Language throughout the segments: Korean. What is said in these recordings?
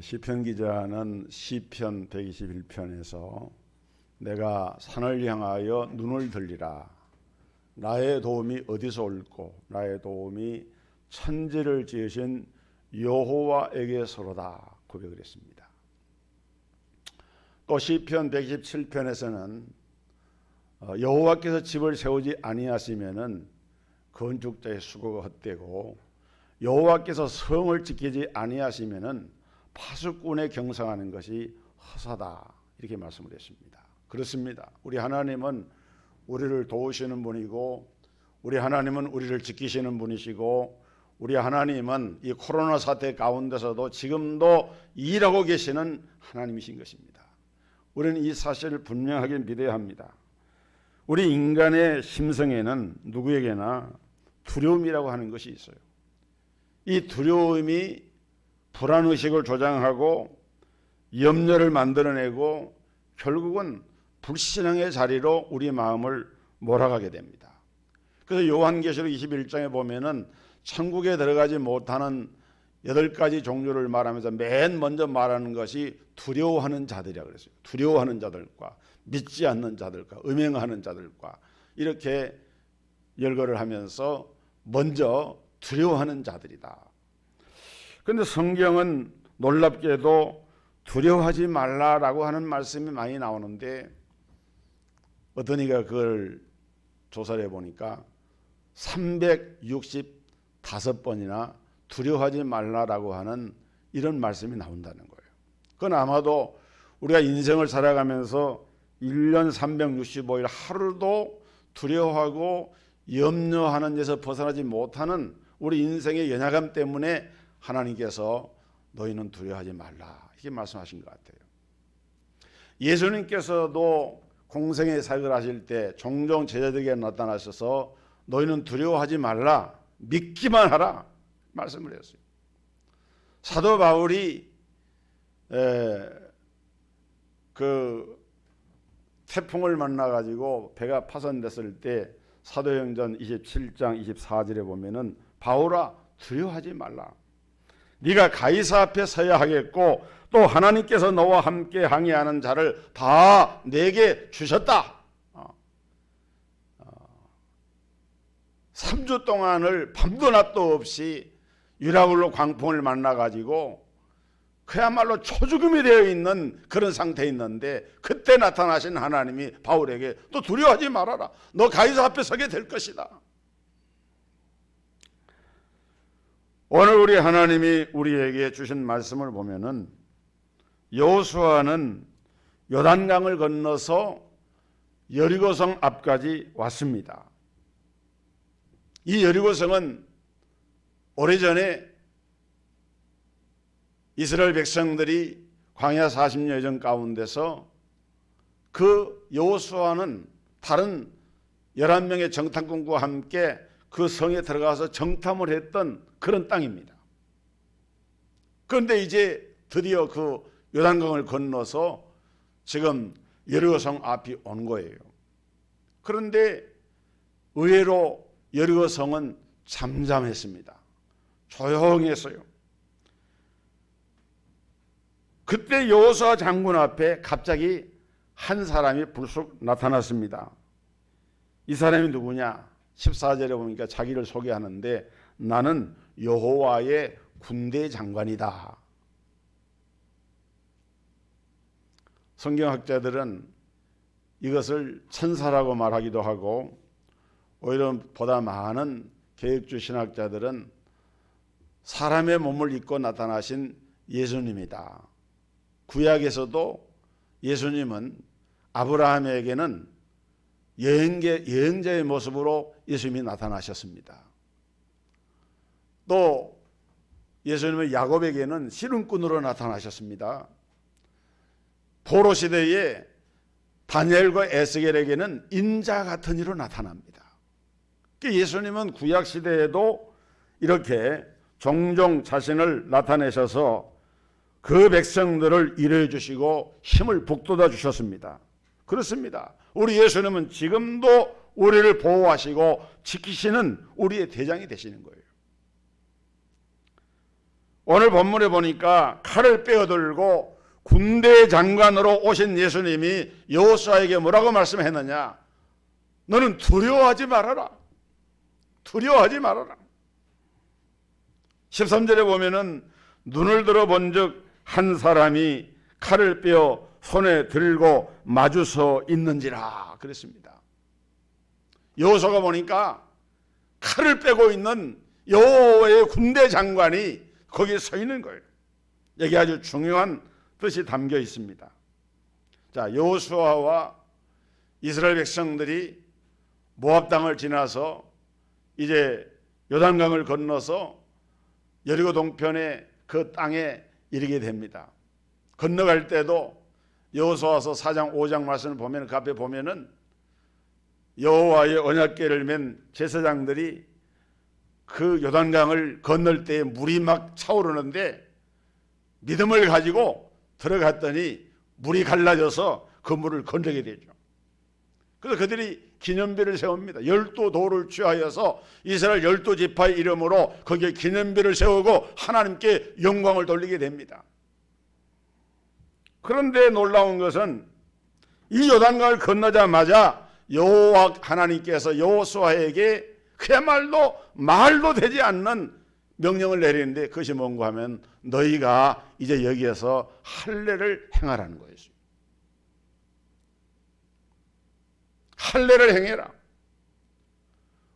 시편 기자는 시편 121편에서 내가 산을 향하여 눈을 들리라. 나의 도움이 어디서 올꼬? 나의 도움이 천지를 지으신 여호와에게서로다 고백을 했습니다. 또 시편 127편에서는 여호와께서 집을 세우지 아니하시면은 건축자의 수고가 헛되고 여호와께서 성을 지키지 아니하시면은 파수꾼의 경성하는 것이 허사다 이렇게 말씀을 했습니다. 그렇습니다. 우리 하나님은 우리를 도우시는 분이고 우리 하나님은 우리를 지키시는 분이시고 우리 하나님은 이 코로나 사태 가운데서도 지금도 일하고 계시는 하나님이신 것입니다. 우리는 이 사실을 분명하게 믿어야 합니다. 우리 인간의 심성에는 누구에게나 두려움이라고 하는 것이 있어요. 이 두려움이 불안의식을 조장하고 염려를 만들어내고 결국은 불신앙의 자리로 우리 마음을 몰아가게 됩니다. 그래서 요한계시록 21장에 보면은 천국에 들어가지 못하는 8가지 종류를 말하면서 맨 먼저 말하는 것이 두려워하는 자들이라고 그랬어요. 두려워하는 자들과 믿지 않는 자들과 음행하는 자들과 이렇게 열거를 하면서 먼저 두려워하는 자들이다. 그런데 성경은 놀랍게도 두려워하지 말라라고 하는 말씀이 많이 나오는데 어떤 이가 그걸 조사를 해보니까 365번이나 두려워하지 말라라고 하는 이런 말씀이 나온다는 거예요. 그건 아마도 우리가 인생을 살아가면서 1년 365일 하루도 두려워하고 염려하는 데서 벗어나지 못하는 우리 인생의 연약함 때문에 하나님께서 너희는 두려워하지 말라 이렇게 말씀하신 것 같아요. 예수님께서도 공생의 사역을 하실 때 종종 제자들에게 나타나셔서 너희는 두려워하지 말라 믿기만 하라 말씀을 했어요. 사도 바울이 그 태풍을 만나가지고 배가 파손됐을 때 사도행전 27장 24절에 보면은 바울아 두려워하지 말라. 네가 가이사 앞에 서야 하겠고 또 하나님께서 너와 함께 항해하는 자를 다 내게 주셨다. 3주 동안을 밤도 낮도 없이 유라굴로 광풍을 만나가지고 그야말로 초죽음이 되어 있는 그런 상태에 있는데 그때 나타나신 하나님이 바울에게 또 두려워하지 말아라. 너 가이사 앞에 서게 될 것이다. 오늘 우리 하나님이 우리에게 주신 말씀을 보면은 여호수아는 요단강을 건너서 여리고성 앞까지 왔습니다. 이 여리고성은 오래전에 이스라엘 백성들이 광야 40년 여정 가운데서 그 여호수아는 다른 11명의 정탐꾼과 함께 그 성에 들어가서 정탐을 했던 그런 땅입니다. 그런데 이제 드디어 그 요단강을 건너서 지금 여리고성 앞이 온 거예요. 그런데 의외로 여리고성은 잠잠했습니다. 조용했어요. 그때 여호수아 장군 앞에 갑자기 한 사람이 불쑥 나타났습니다. 이 사람이 누구냐? 14절에 보니까 자기를 소개하는데 나는 여호와의 군대 장관이다. 성경학자들은 이것을 천사라고 말하기도 하고 오히려 보다 많은 계획주 신학자들은 사람의 몸을 입고 나타나신 예수님이다. 구약에서도 예수님은 아브라함에게는 여행자의 모습으로 예수님이 나타나셨습니다. 또 예수님은 야곱에게는 씨름꾼으로 나타나셨습니다. 포로 시대에 다니엘과 에스겔에게는 인자 같은 이로 나타납니다. 예수님은 구약 시대에도 이렇게 종종 자신을 나타내셔서 그 백성들을 위로해 주시고 힘을 북돋아 주셨습니다. 그렇습니다. 우리 예수님은 지금도 우리를 보호하시고 지키시는 우리의 대장이 되시는 거예요. 오늘 본문에 보니까 칼을 빼어들고 군대 장관으로 오신 예수님이 여호수아에게 뭐라고 말씀했느냐? 너는 두려워하지 말아라. 두려워하지 말아라. 13절에 보면은 눈을 들어 본즉 한 사람이 칼을 빼어 손에 들고 마주서 있는지라 그랬습니다. 여호수아가 보니까 칼을 빼고 있는 여호와의 군대 장관이 거기에 서 있는 거예요. 여기 아주 중요한 뜻이 담겨 있습니다. 자, 여호수아와 이스라엘 백성들이 모압 땅을 지나서 이제 요단강을 건너서 여리고 동편의 그 땅에 이르게 됩니다. 건너갈 때도 여호수아서 4장 5장 말씀을 보면 그 앞에 보면은 여호와의 언약궤를 맨 제사장들이 그 요단강을 건널 때 물이 막 차오르는데 믿음을 가지고 들어갔더니 물이 갈라져서 그 물을 건너게 되죠. 그래서 그들이 기념비를 세웁니다. 12도를 취하여서 이스라엘 12지파의 이름으로 거기에 기념비를 세우고 하나님께 영광을 돌리게 됩니다. 그런데 놀라운 것은 이 요단강을 건너자마자 여호와 하나님께서 여호수아에게 그야말로 말도 되지 않는 명령을 내리는데 그것이 뭔가 하면 너희가 이제 여기에서 할례를 행하라는 거였어요. 할례를 행해라.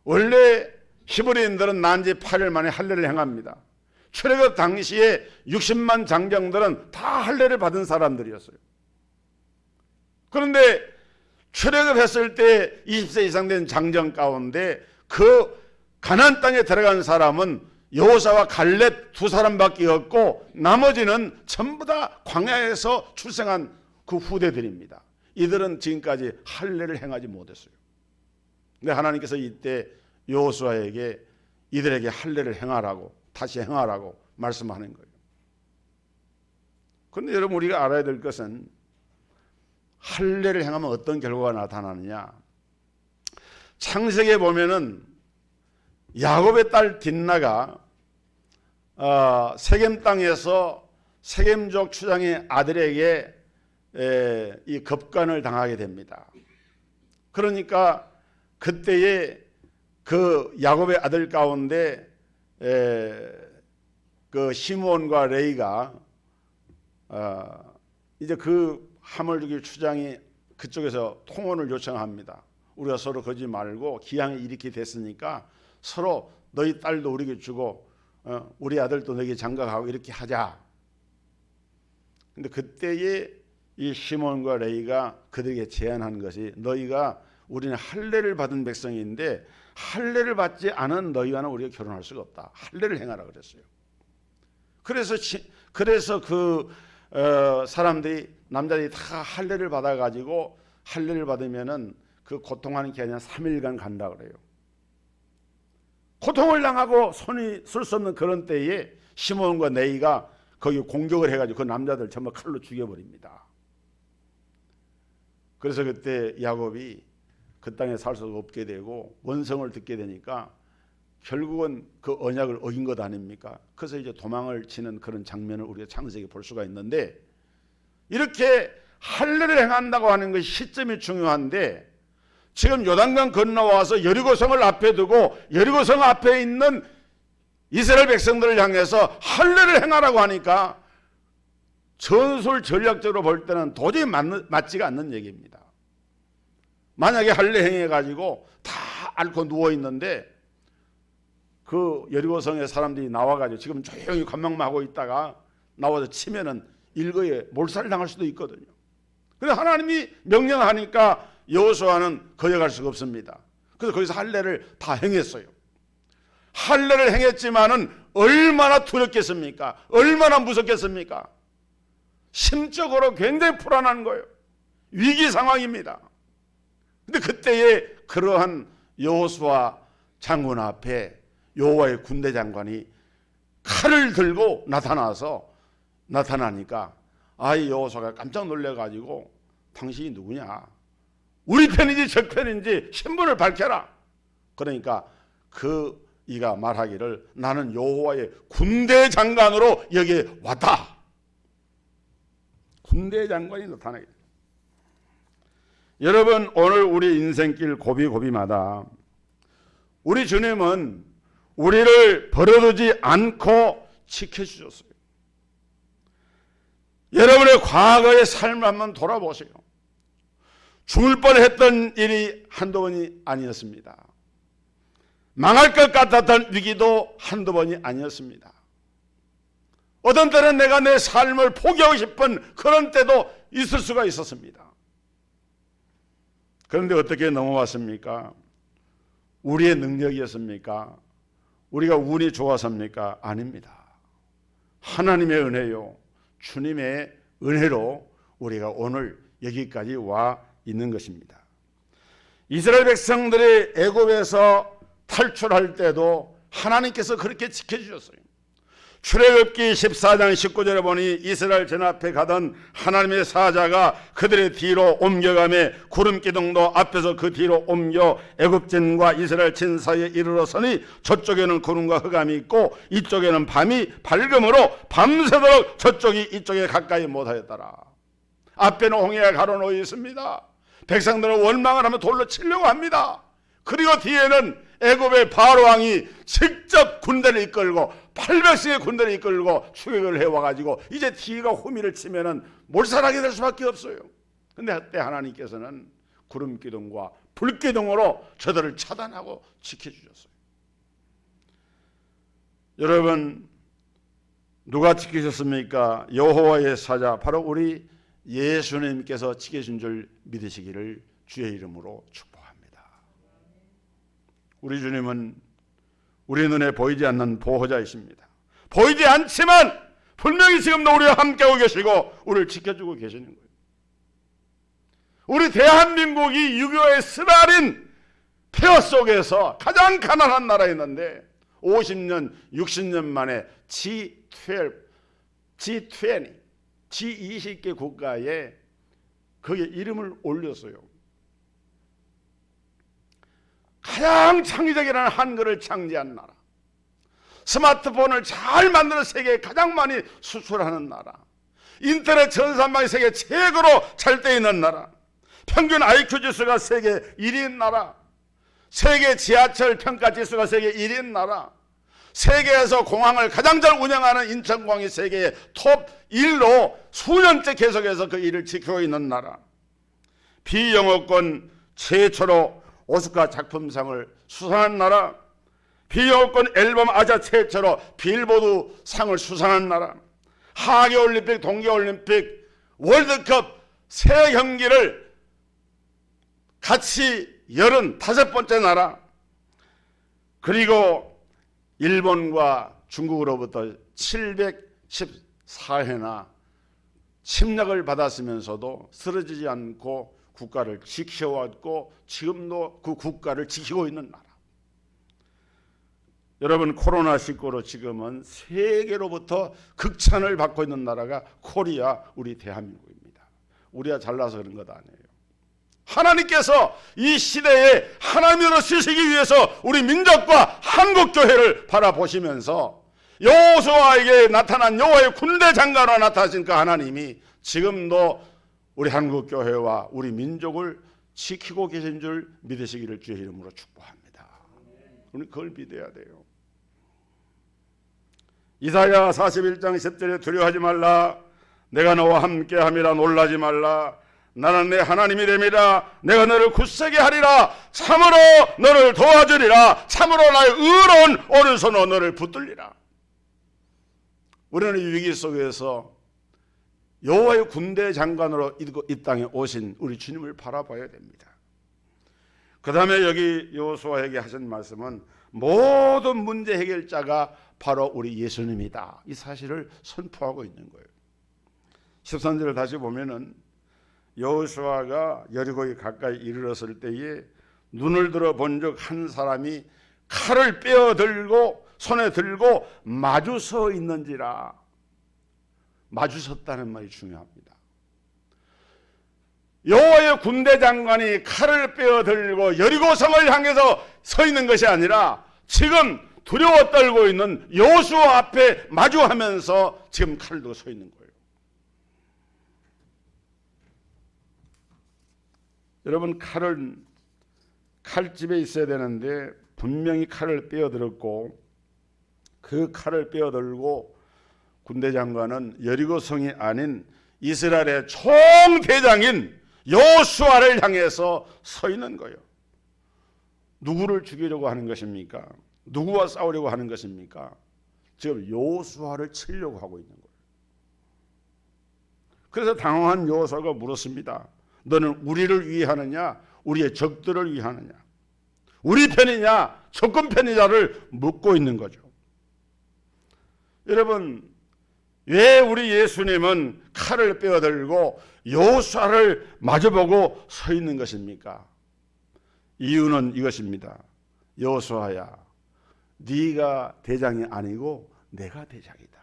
원래 히브리인들은 난지 8일 만에 할례를 행합니다. 출애굽 당시에 60만 장정들은 다 할례를 받은 사람들이었어요. 그런데 출애굽했을 때 20세 이상 된 장정 가운데 그 가나안 땅에 들어간 사람은 여호사와 갈렙 두 사람밖에 없고 나머지는 전부 다 광야에서 출생한 그 후대들입니다. 이들은 지금까지 할례를 행하지 못했어요. 근데 하나님께서 이때 여호수아에게 이들에게 할례를 행하라고 다시 행하라고 말씀하는 거예요. 그런데 여러분 우리가 알아야 될 것은 할례를 행하면 어떤 결과가 나타나느냐? 창세기에 보면은 야곱의 딸 딘나가 세겜 땅에서 세겜족 추장의 아들에게 이 겁간을 당하게 됩니다. 그러니까 그때에 그 야곱의 아들 가운데 그 시므온과 레이가 이제 그 하물기 추장이 그쪽에서 통혼을 요청합니다. 우리가 서로 그러지 말고 기왕에 이렇게 됐으니까 서로 너희 딸도 우리에게 주고 우리 아들도 너에게 장가가고 이렇게 하자. 근데 그때에 이 시몬과 레이가 그들에게 제안한 것이 너희가 우리는 할례를 받은 백성인데 할례를 받지 않은 너희와는 우리가 결혼할 수가 없다. 할례를 행하라 그랬어요. 그래서 그 사람들이 남자들이 다 할례를 받아가지고 할례를 받으면은 그 고통하는 게 아니라 3일간 간다 그래요. 고통을 당하고 손이 쓸 수 없는 그런 때에 시몬과 레이가 거기 공격을 해가지고 그 남자들 전부 칼로 죽여버립니다. 그래서 그때 야곱이 그 땅에 살 수 없게 되고 원성을 듣게 되니까 결국은 그 언약을 어긴 것 아닙니까? 그래서 이제 도망을 치는 그런 장면을 우리가 창세기에 볼 수가 있는데 이렇게 할례를 행한다고 하는 것이 시점이 중요한데 지금 요단강 건너와서 여리고성을 앞에 두고 여리고성 앞에 있는 이스라엘 백성들을 향해서 할례를 행하라고 하니까 전술 전략적으로 볼 때는 도저히 맞지가 않는 얘기입니다. 만약에 할례 행해가지고 다 앓고 누워있는데 그 여리고성의 사람들이 나와가지고 지금 조용히 관망만 하고 있다가 나와서 치면은 일거에 몰살을 당할 수도 있거든요. 그런데 하나님이 명령하니까 여호수아는 거역할 수가 없습니다. 그래서 거기서 할례를 다 행했어요. 할례를 행했지만은 얼마나 두렵겠습니까? 얼마나 무섭겠습니까? 심적으로 굉장히 불안한 거예요. 위기 상황입니다. 근데 그때에 그러한 여호수아 장군 앞에 여호와의 군대 장관이 칼을 들고 나타나니까 아이 여호수아가 깜짝 놀래가지고 당신이 누구냐? 우리 편인지 적 편인지 신분을 밝혀라. 그러니까 그 이가 말하기를 나는 여호와의 군대 장관으로 여기에 왔다. 군대 장관이 나타나게 됩니다. 여러분, 오늘 우리 인생길 고비고비마다 우리 주님은 우리를 버려두지 않고 지켜주셨어요. 여러분의 과거의 삶을 한번 돌아보세요. 죽을 뻔했던 일이 한두 번이 아니었습니다. 망할 것 같았던 위기도 한두 번이 아니었습니다. 어떤 때는 내가 내 삶을 포기하고 싶은 그런 때도 있을 수가 있었습니다. 그런데 어떻게 넘어왔습니까? 우리의 능력이었습니까? 우리가 운이 좋아서입니까? 아닙니다. 하나님의 은혜요, 주님의 은혜로 우리가 오늘 여기까지 와 있는 것입니다. 이스라엘 백성들이 애굽에서 탈출할 때도 하나님께서 그렇게 지켜주셨어요. 출애굽기 14장 19절에 보니 이스라엘 전 앞에 가던 하나님의 사자가 그들의 뒤로 옮겨가며 구름기둥도 앞에서 그 뒤로 옮겨 애굽진과 이스라엘 진 사이에 이르러서니 저쪽에는 구름과 흑암이 있고 이쪽에는 밤이 밝음으로 밤새도록 저쪽이 이쪽에 가까이 못하였더라. 앞에는 홍해가 가로놓여 있습니다. 백성들은 원망을 하며 돌로 치려고 합니다. 그리고 뒤에는 애굽의 바로왕이 직접 군대를 이끌고 800씩의 군대를 이끌고 추격을 해와가지고 이제 뒤가 호미를 치면은 몰살하게 될 수밖에 없어요. 근데 그때 하나님께서는 구름기둥과 불기둥으로 저들을 차단하고 지켜주셨어요. 여러분, 누가 지키셨습니까? 여호와의 사자, 바로 우리 예수님께서 지켜준 줄 믿으시기를 주의 이름으로 축복합니다. 우리 주님은 우리 눈에 보이지 않는 보호자이십니다. 보이지 않지만 분명히 지금도 우리와 함께하고 계시고 우리를 지켜주고 계시는 거예요. 우리 대한민국이 6.25의 쓰라린 폐허 속에서 가장 가난한 나라였는데 50년, 60년 만에 G20개 국가에 거기에 이름을 올렸어요. 가장 창의적이라는 한글을 창제한 나라, 스마트폰을 잘 만드는 세계에 가장 많이 수출하는 나라, 인터넷 전산망이 세계 최고로 잘 돼 있는 나라, 평균 IQ 지수가 세계 1위인 나라, 세계 지하철 평가 지수가 세계 1위인 나라, 세계에서 공항을 가장 잘 운영하는 인천공항이 세계의 톱 1로 수년째 계속해서 그 일을 지키고 있는 나라, 비영어권 최초로 오스카 작품상을 수상한 나라, 비영어권 앨범 아자 최초로 빌보드 상을 수상한 나라, 하계올림픽, 동계올림픽, 월드컵 세 경기를 같이 열은 5번째 나라, 그리고 일본과 중국으로부터 714회나 침략을 받았으면서도 쓰러지지 않고 국가를 지켜왔고 지금도 그 국가를 지키고 있는 나라. 여러분, 코로나19로 지금은 세계로부터 극찬을 받고 있는 나라가 코리아, 우리 대한민국입니다. 우리가 잘나서 그런 것 아니에요. 하나님께서 이 시대에 하나님으로 쓰시기 위해서 우리 민족과 한국교회를 바라보시면서 여호수아에게 나타난 여호와의 군대 장관으로 나타나신 그 하나님이 지금도 우리 한국교회와 우리 민족을 지키고 계신 줄 믿으시기를 주의 이름으로 축복합니다. 우리 그걸 믿어야 돼요. 이사야 41장 10절에 두려워하지 말라, 내가 너와 함께함이라, 놀라지 말라, 나는 내 하나님이 됨이라, 내가 너를 굳세게 하리라, 참으로 너를 도와주리라, 참으로 나의 의로운 오른손으로 너를 붙들리라. 우리는 이 위기 속에서 여호와의 군대 장관으로 이 땅에 오신 우리 주님을 바라봐야 됩니다. 그 다음에 여기 여호수아에게 하신 말씀은 모든 문제 해결자가 바로 우리 예수님이다, 이 사실을 선포하고 있는 거예요. 13절을 다시 보면은 여호수아가 여리고에 가까이 이르렀을 때에 눈을 들어 본즉 한 사람이 칼을 빼어들고 손에 들고 마주 서 있는지라. 마주 섰다는 말이 중요합니다. 여호와의 군대 장관이 칼을 빼어들고 여리고성을 향해서 서 있는 것이 아니라 지금 두려워 떨고 있는 여호수아 앞에 마주하면서 지금 칼을 들고 서 있는 거예요. 여러분, 칼집에 있어야 되는데 분명히 칼을 빼어들었고, 그 칼을 빼어들고 군대 장관은 여리고성이 아닌 이스라엘의 총대장인 여호수아를 향해서 서 있는 거예요. 누구를 죽이려고 하는 것입니까? 누구와 싸우려고 하는 것입니까? 지금 여호수아를 치려고 하고 있는 거예요. 그래서 당황한 여호수아가 물었습니다. 너는 우리를 위하느냐, 우리의 적들을 위하느냐, 우리 편이냐, 적군 편이냐를 묻고 있는 거죠. 여러분, 왜 우리 예수님은 칼을 빼어들고 여호수아를 마주보고 서 있는 것입니까? 이유는 이것입니다. 여호수아야, 네가 대장이 아니고 내가 대장이다.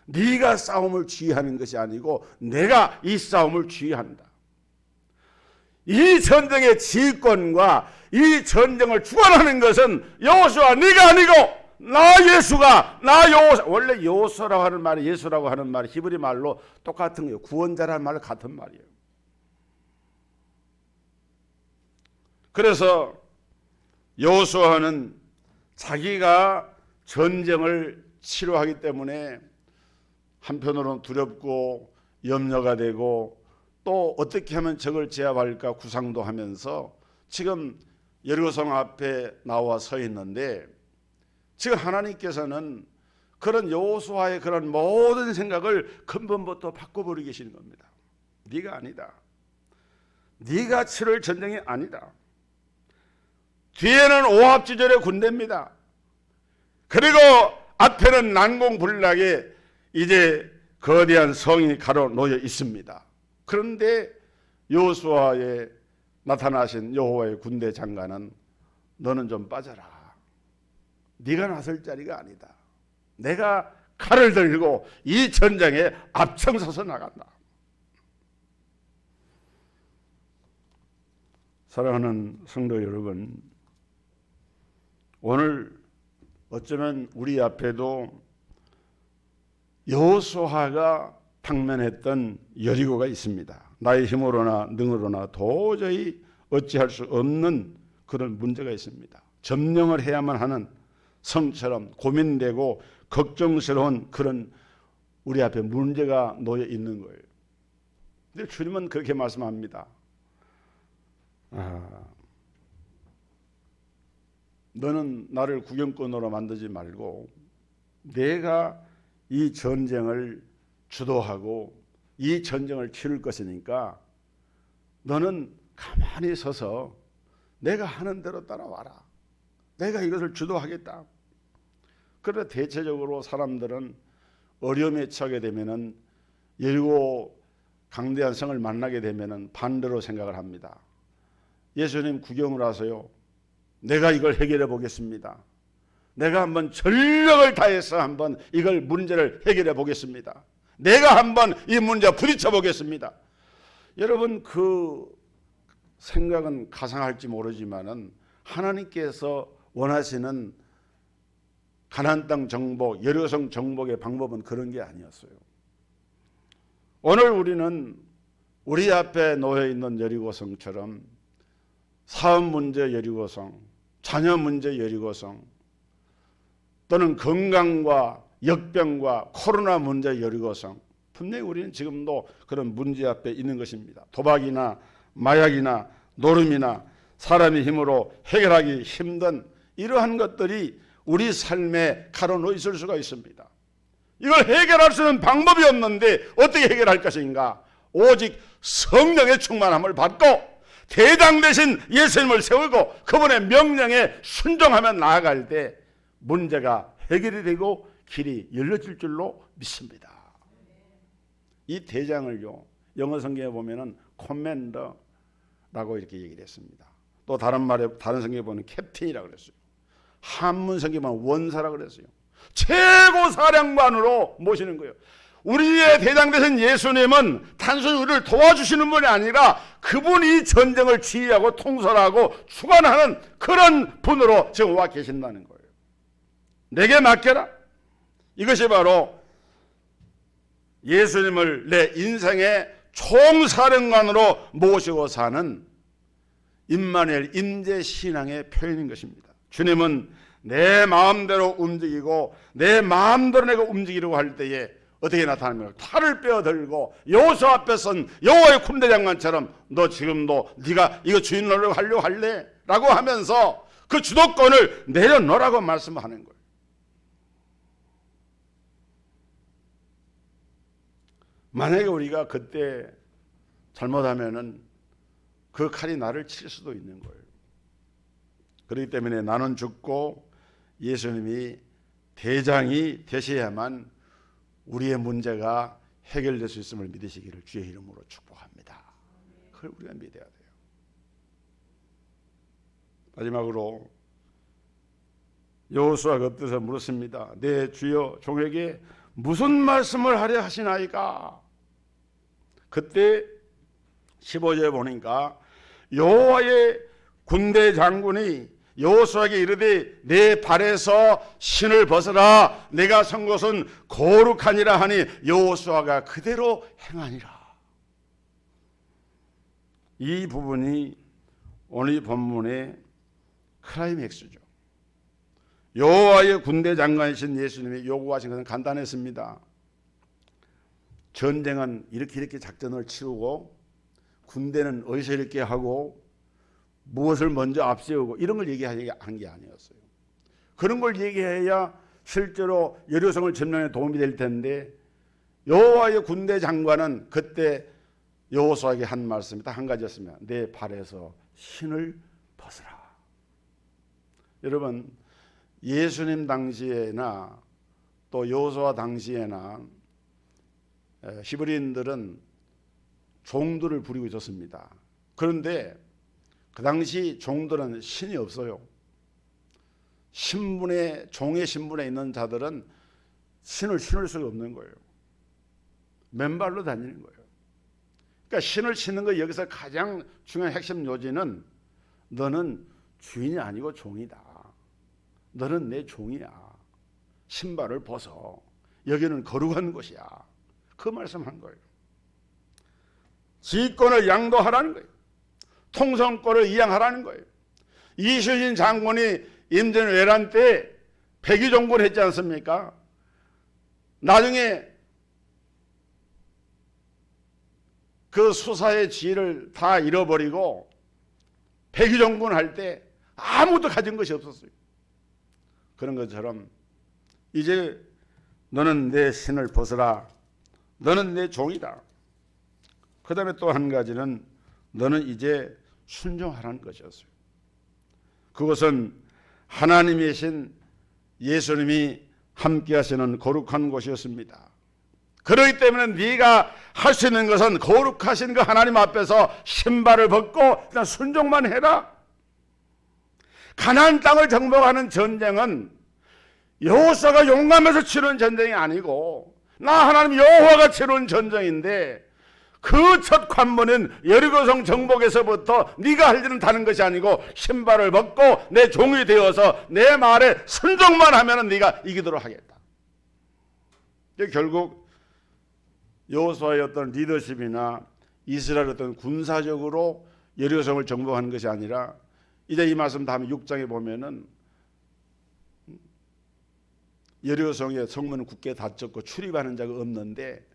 네가 싸움을 지휘하는 것이 아니고 내가 이 싸움을 지휘한다. 이 전쟁의 지휘권과 이 전쟁을 주관하는 것은 여호수아 네가 아니고 나 예수가, 나 여호수아. 원래 여호수아라고 하는 말이, 예수라고 하는 말이 히브리 말로 똑같은 거예요. 구원자라는 말 같은 말이에요. 그래서 여호수아는 자기가 전쟁을 치료하기 때문에 한편으로는 두렵고 염려가 되고, 또 어떻게 하면 적을 제압할까 구상도 하면서 지금 여리고성 앞에 나와 서 있는데, 지금 하나님께서는 그런 여호수아의 그런 모든 생각을 근본부터 바꿔버리고 계시는 겁니다. 네가 아니다. 네가 치를 전쟁이 아니다. 뒤에는 오합지졸의 군대입니다. 그리고 앞에는 난공불락에 이제 거대한 성이 가로놓여 있습니다. 그런데 여호수아에 나타나신 여호와의 군대 장관은 너는 좀 빠져라. 네가 나설 자리가 아니다. 내가 칼을 들고 이 전쟁에 앞장서서 나간다. 사랑하는 성도 여러분, 오늘 어쩌면 우리 앞에도 여호수아가 당면했던 여리고가 있습니다. 나의 힘으로나 능으로나 도저히 어찌할 수 없는 그런 문제가 있습니다. 점령을 해야만 하는 성처럼 고민되고 걱정스러운 그런 우리 앞에 문제가 놓여 있는 거예요. 근데 주님은 그렇게 말씀합니다. 너는 나를 구경꾼으로 만들지 말고 내가 이 전쟁을 주도하고 이 전쟁을 치를 것이니까 너는 가만히 서서 내가 하는 대로 따라와라. 내가 이것을 주도하겠다. 그런데 대체적으로 사람들은 어려움에 처하게 되면은, 여리고 강대한 성을 만나게 되면은 반대로 생각을 합니다. 예수님 구경을 하세요. 내가 이걸 해결해 보겠습니다. 내가 한번 전력을 다해서 한번 이걸 문제를 해결해 보겠습니다. 내가 한번 이 문제와 부딪혀 보겠습니다. 여러분, 그 생각은 가상할지 모르지만은 하나님께서 원하시는 가나안 땅 정복, 여리고성 정복의 방법은 그런 게 아니었어요. 오늘 우리는 우리 앞에 놓여 있는 여리고성처럼 사업 문제 여리고성, 자녀 문제 여리고성, 또는 건강과 역병과 코로나 문제 여리고성, 분명히 우리는 지금도 그런 문제 앞에 있는 것입니다. 도박이나 마약이나 노름이나 사람의 힘으로 해결하기 힘든 이러한 것들이 우리 삶에 가로놓여 있을 수가 있습니다. 이걸 해결할 수 있는 방법이 없는데 어떻게 해결할 것인가? 오직 성령의 충만함을 받고 대장 되신 예수님을 세우고 그분의 명령에 순종하며 나아갈 때 문제가 해결이 되고 길이 열려질 줄로 믿습니다. 이 대장을요, 영어 성경에 보면은 커맨더라고 이렇게 얘기를 했습니다. 또 다른 성경에 보면 캡틴이라고 그랬어요. 한문 성경에 보면 원사라고 그랬어요. 최고 사령관으로 모시는 거예요. 우리의 대장 되신 예수님은 단순히 우리를 도와주시는 분이 아니라 그분이 전쟁을 지휘하고 통솔하고 주관하는 그런 분으로 지금 와 계신다는 거예요. 내게 맡겨라. 이것이 바로 예수님을 내 인생의 총사령관으로 모시고 사는 임마누엘 임재 신앙의 표현인 것입니다. 주님은 내 마음대로 움직이고 내 마음대로 내가 움직이려고 할 때에 어떻게 나타납니까? 칼을 빼어들고 여호수아 앞에 선 여호와의 군대장관처럼 너 지금도 네가 이거 주인 노릇 하려고 할래? 라고 하면서 그 주도권을 내려놓으라고 말씀하는 거예요. 만약에 우리가 그때 잘못하면은 그 칼이 나를 칠 수도 있는 거예요. 그렇기 때문에 나는 죽고 예수님이 대장이 되셔야만 우리의 문제가 해결될 수 있음을 믿으시기를 주의 이름으로 축복합니다. 그걸 우리가 믿어야 돼요. 마지막으로 여호수아가 엎드려서 물었습니다. 내 주여 종에게 무슨 말씀을 하려 하시나이까? 그때 15절에 보니까 여호와의 군대 장군이 여호수아에게 이르되 내 발에서 신을 벗어라. 내가 선 곳은 거룩하니라 하니 여호수아가 그대로 행하니라. 이 부분이 오늘 본문의 클라이맥스죠. 여호와의 군대 장관이신 예수님이 요구하신 것은 간단했습니다. 전쟁은 이렇게 작전을 치르고 군대는 어디서 이렇게 하고 무엇을 먼저 앞세우고 이런 걸 얘기한 게 아니었어요. 그런 걸 얘기해야 실제로 여리고성을 점령에 도움이 될 텐데 여호와의 군대 장관은 그때 여호수아에게 한 말씀이 딱 한 가지였습니다. 내 발에서 신을 벗으라. 여러분 예수님 당시에나 또 여호수아 당시에나 히브리인들은 종들을 부리고 있었습니다. 그런데 그 당시 종들은 신이 없어요. 종의 신분에 있는 자들은 신을 신을 수가 없는 거예요. 맨발로 다니는 거예요. 그러니까 신을 신는 거 여기서 가장 중요한 핵심 요지는 너는 주인이 아니고 종이다. 너는 내 종이야. 신발을 벗어. 여기는 거룩한 곳이야. 그 말씀한 거예요. 지휘권을 양도하라는 거예요. 통성권을 이양하라는 거예요. 이순신 장군이 임진왜란 때 백의종군을 했지 않습니까? 나중에 그 수사의 지위를 다 잃어버리고 백의종군 할 때 아무것도 가진 것이 없었어요. 그런 것처럼 이제 너는 내 신을 벗어라. 너는 내 종이다. 그 다음에 또 한 가지는 너는 이제 순종하라는 것이었어요. 그것은 하나님이신 예수님이 함께 하시는 거룩한 곳이었습니다. 그렇기 때문에 네가 할 수 있는 것은 거룩하신 그 하나님 앞에서 신발을 벗고 그냥 순종만 해라. 가나안 땅을 정복하는 전쟁은 여호수아가 용감해서 치른 전쟁이 아니고 나 하나님 여호와가 치른 전쟁인데 그 첫 관문은 여리고성 정복에서부터 네가 할 일은 다른 것이 아니고 신발을 벗고 내 종이 되어서 내 말에 순종만 하면 네가 이기도록 하겠다. 결국 여호수아의 어떤 리더십이나 이스라엘의 어떤 군사적으로 여리고성을 정복하는 것이 아니라 이제 이 말씀 다음에 6장에 보면은 여리고성의 성문은 굳게 닫혔고 출입하는 자가 없는데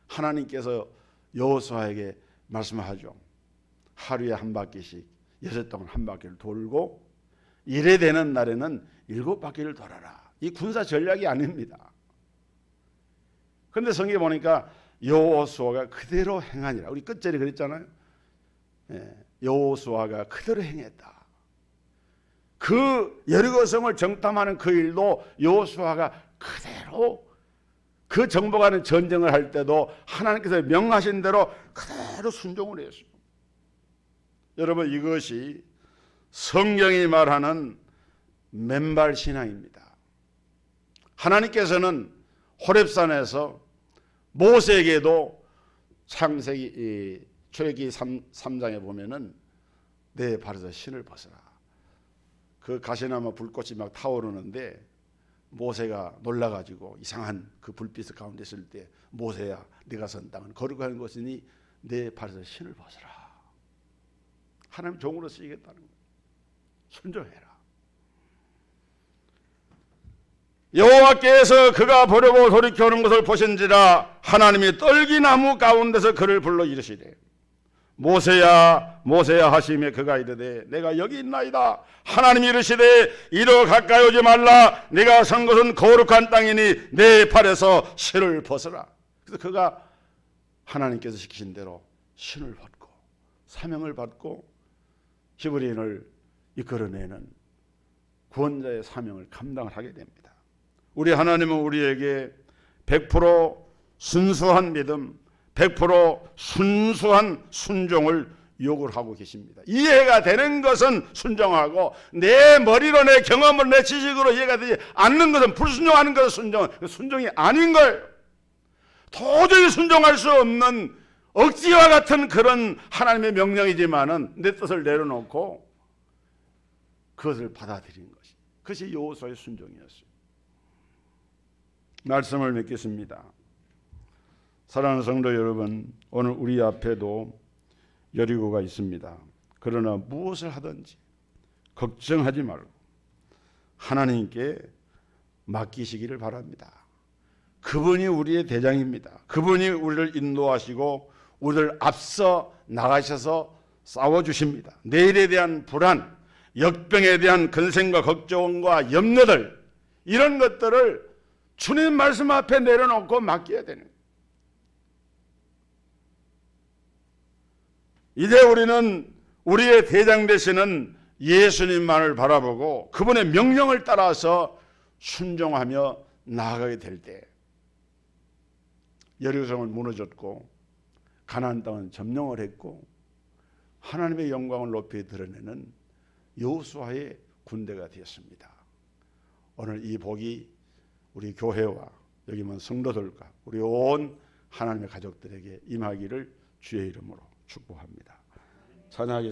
하나님께서 여호수아에게 말씀하죠. 하루에 한 바퀴씩 6 동안 한 바퀴를 돌고 일에 되는 날에는 7 바퀴를 돌아라. 이 군사 전략이 아닙니다. 그런데 성경에 보니까 여호수아가 그대로 행하니라. 우리 끝절에 그랬잖아요. 여호수아가 그대로 행했다. 그 여리고성을 정탐하는 그 일도 여호수아가 그대로 그 정복하는 전쟁을 할 때도 하나님께서 명하신 대로 그대로 순종을 했어요. 여러분 이것이 성경이 말하는 맨발 신앙입니다. 하나님께서는 호렙산에서 모세에게도 창세기 출애굽기 3장에 보면은 내 발에서 신을 벗어라. 그 가시나무 불꽃이 막 타오르는데 모세가 놀라가지고 이상한 그 불빛 가운데 있을 때 모세야 네가 선 땅은 거룩한 것이니 내 발에서 신을 벗어라. 하나님 종으로 쓰이겠다는 거예요. 순종해라. 여호와께서 그가 보려고 돌이켜오는 것을 보신지라 하나님이 떨기나무 가운데서 그를 불러 이르시되 모세야 모세야 하시며 그가 이르되 내가 여기 있나이다. 하나님이 이르시되 이리로 가까이 오지 말라. 네가 선 것은 거룩한 땅이니 내 발에서 신을 벗어라. 그래서 그가 하나님께서 시키신 대로 신을 벗고 사명을 받고 히브리인을 이끌어내는 구원자의 사명을 감당을 하게 됩니다. 우리 하나님은 우리에게 100% 순수한 믿음, 100% 순수한 순종을 요구를 하고 계십니다. 이해가 되는 것은 순종하고 내 머리로 내 경험으로 내 지식으로 이해가 되지 않는 것은 불순종하는 것은 순종이 아닌 거예요. 도저히 순종할 수 없는 억지와 같은 그런 하나님의 명령이지만은 내 뜻을 내려놓고 그것을 받아들인 것이 그것이 여호수아의 순종이었어요. 말씀을 맺겠습니다. 사랑하는 성도 여러분, 오늘 우리 앞에도 여리고가 있습니다. 그러나 무엇을 하든지 걱정하지 말고 하나님께 맡기시기를 바랍니다. 그분이 우리의 대장입니다. 그분이 우리를 인도하시고 우리를 앞서 나가셔서 싸워주십니다. 내일에 대한 불안, 역병에 대한 근심과 걱정과 염려들, 이런 것들을 주님 말씀 앞에 내려놓고 맡겨야 되는 거예요. 이제 우리는 우리의 대장 되시는 예수님만을 바라보고 그분의 명령을 따라서 순종하며 나아가게 될 때 여리고성은 무너졌고 가나안 땅은 점령을 했고 하나님의 영광을 높이 드러내는 여호수아의 군대가 되었습니다. 오늘 이 복이 우리 교회와 여기 있는 성도들과 우리 온 하나님의 가족들에게 임하기를 주의 이름으로 축복합니다. 찬양하겠습니다.